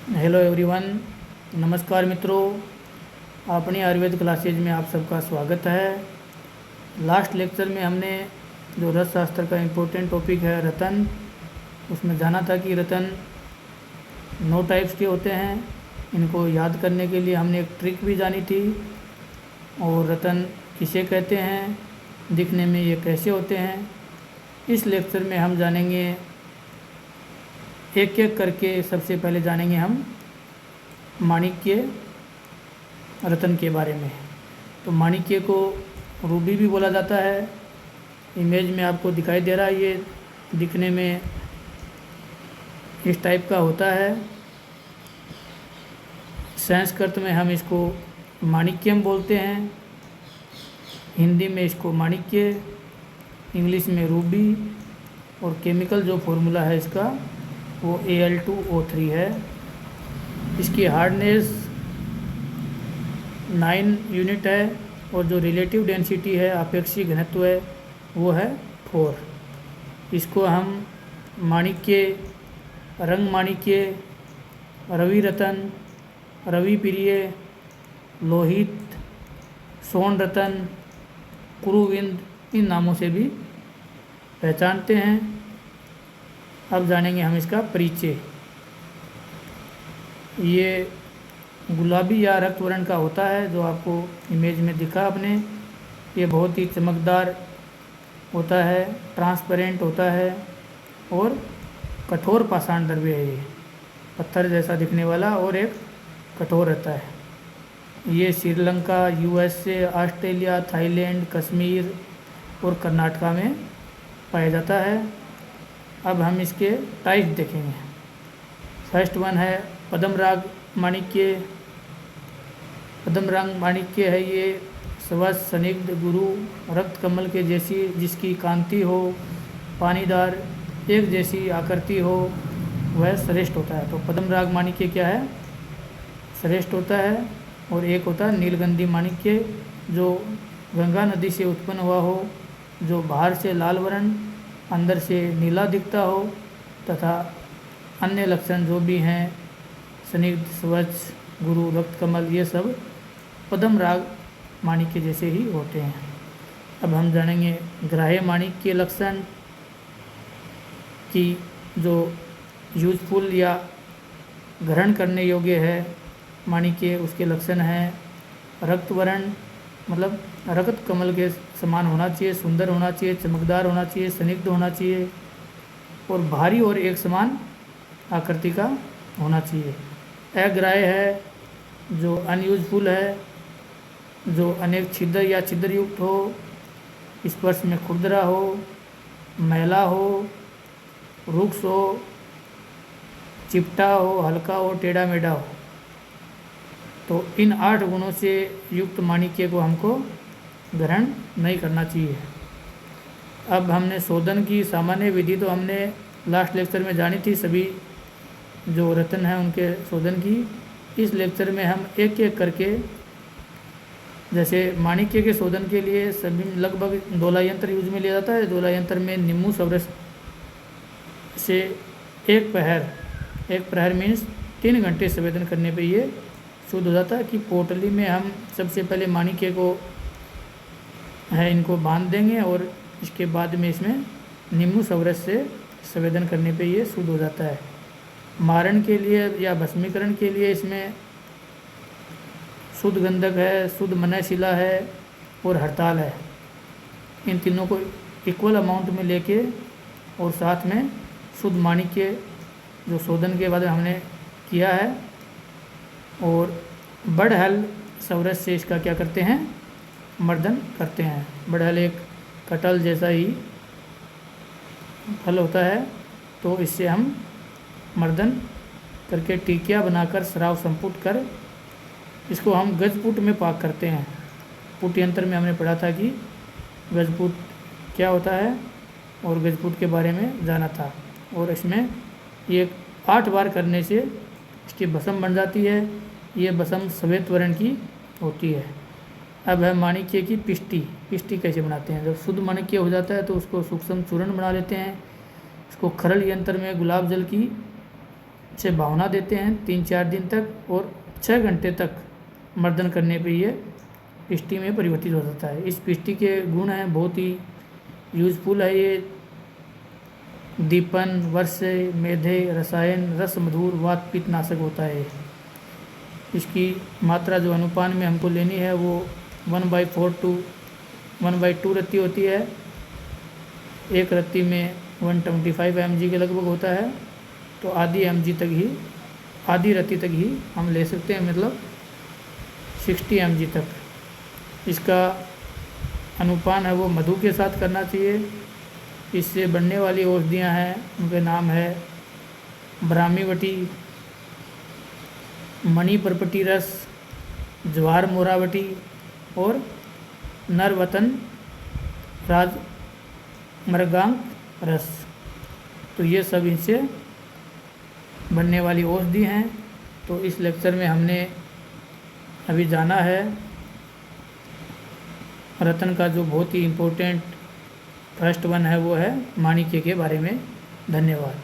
Hello everyone. नमस्कार मित्रों, अपनी आयुर्वेद क्लासेज में आप सबका स्वागत है। लास्ट लेक्चर में हमने जो रस शास्त्र का इम्पोर्टेंट टॉपिक है रतन, उसमें जाना था कि रतन 9 टाइप्स के होते हैं। इनको याद करने के लिए हमने एक ट्रिक भी जानी थी। और रतन किसे कहते हैं, दिखने में ये कैसे होते हैं, इस लेक्चर में हम जानेंगे। एक एक करके सबसे पहले जानेंगे हम माणिक्य रतन के बारे में। तो माणिक्य को रूबी भी बोला जाता है। इमेज में आपको दिखाई दे रहा है, ये दिखने में इस टाइप का होता है। संस्कृत में हम इसको माणिक्यम बोलते हैं, हिंदी में इसको माणिक्य, इंग्लिश में रूबी। और केमिकल जो फॉर्मूला है इसका वो Al2O3 है। इसकी हार्डनेस 9 यूनिट है और जो रिलेटिव डेंसिटी है, अपेक्षिक घनत्व है, वो है 4। इसको हम माणिक्य, रंग माणिक्य, रवि रतन, रवि प्रिय, लोहित, सोन रतन, कुरुविंद, इन नामों से भी पहचानते हैं। अब जानेंगे हम इसका परिचय। ये गुलाबी या रक्त वर्ण का होता है, जो आपको इमेज में दिखा आपने। ये बहुत ही चमकदार होता है, ट्रांसपेरेंट होता है और कठोर पाषाण द्रव्य है। ये पत्थर जैसा दिखने वाला और एक कठोर रहता है। ये Sri Lanka, USA, Australia, Thailand, Kashmir और कर्नाटका में पाया जाता है। अब हम इसके टाइप देखेंगे। फर्स्ट वन है पद्म राग माणिक्य। पद्म राग माणिक्य है ये स्वच्छ, स्निग्ध, गुरु रक्त कमल के जैसी, जिसकी कांति हो, पानीदार, एक जैसी आकृति हो, वह श्रेष्ठ होता है। तो पद्म राग माणिक्य क्या है, श्रेष्ठ होता है। और एक होता है नीलगंधी माणिक्य, जो गंगा नदी से उत्पन्न हुआ हो, जो बाहर से लाल वर्ण, अंदर से नीला दिखता हो, तथा अन्य लक्षण जो भी हैं, स्निग्ध, स्वच्छ, गुरु, रक्त कमल, ये सब पद्म राग माणिक्य जैसे ही होते हैं। अब हम जानेंगे ग्राह्य माणिक्य के लक्षण कि जो यूजफुल या ग्रहण करने योग्य है माणिक्य, उसके लक्षण हैं रक्त वर्ण, मतलब रक्त कमल के समान होना चाहिए, सुंदर होना चाहिए, चमकदार होना चाहिए, स्निग्ध होना चाहिए और भारी और एक समान आकृति का होना चाहिए। अग्राह्य है, जो अनयूजफुल है, जो अनेक छिद्र या छिद्र युक्त हो, स्पर्श में खुरदरा हो, मैला हो, रुक्ष हो, चिपटा हो, हल्का हो, टेढ़ा मेढ़ा हो। तो इन 8 गुणों से युक्त माणिक्य को हमको ग्रहण नहीं करना चाहिए। अब हमने शोधन की सामान्य विधि तो हमने लास्ट लेक्चर में जानी थी, सभी जो रत्न हैं उनके शोधन की। इस लेक्चर में हम एक एक करके, जैसे माणिक्य के शोधन के लिए सभी लगभग दोला यंत्र यूज में लिया जाता है। दोला यंत्र में निम्बू सवरस से एक प्रहर मीन्स 3 घंटे संवेदन करने पे ये शुद्ध हो जाता है। कि पोटली में हम सबसे पहले माणिक्य को है इनको बांध देंगे और इसके बाद में इसमें निम्बू सवरस से संवेदन करने पे ये शुद्ध हो जाता है। मारण के लिए या भस्मीकरण के लिए इसमें शुद्ध गंधक है, शुद्ध मनयशिला है और हड़ताल है। इन तीनों को इक्वल अमाउंट में लेके और साथ में शुद्ध माणिक्य जो शोधन के बाद हमने किया है, और बड़हल सवरस से इसका क्या करते हैं, मर्दन करते हैं। बड़हल एक कटहल जैसा ही फल होता है, तो इससे हम मर्दन करके टिकिया बनाकर श्राव संपुट कर इसको हम गजपुट में पाक करते हैं। पुट यंत्र में हमने पढ़ा था कि गजपुट क्या होता है और गजपुट के बारे में जाना था। और इसमें ये 8 बार करने से इसकी भस्म बन जाती है। ये भस्म श्वेत वर्ण की होती है। अब है माणिक्य की पिष्टी। पिष्टी कैसे बनाते हैं, जब शुद्ध माणिक्य हो जाता है तो उसको सूक्ष्म चूर्ण बना लेते हैं। इसको खरल यंत्र में गुलाब जल की से भावना देते हैं 3-4 दिन तक, और 6 घंटे तक मर्दन करने पे ये पिष्टि में परिवर्तित हो जाता है। इस पिष्टि के गुण हैं बहुत ही यूज़फुल है ये। दीपन, वर्ष, मेधे, रसायन, रस मधुर, वात पित्त नाशक होता है। इसकी मात्रा जो अनुपान में हमको लेनी है वो 1/4 to 1/2 रत्ती होती है। एक रत्ती में 125 mg के लगभग होता है, तो आधी रत्ती तक ही हम ले सकते हैं, मतलब 60 mg तक। इसका अनुपान है वो मधु के साथ करना चाहिए। इससे बनने वाली औषधियाँ हैं, उनके नाम है ब्राह्मीवटी, मणिपर्पटी रस, ज्वार मोरावटी और नरवतन राजमृगांक रस। तो ये सब इनसे बनने वाली औषधि हैं। तो इस लेक्चर में हमने अभी जाना है रतन का जो बहुत ही इम्पोर्टेंट फर्स्ट वन है वो है माणिक्य के बारे में। धन्यवाद।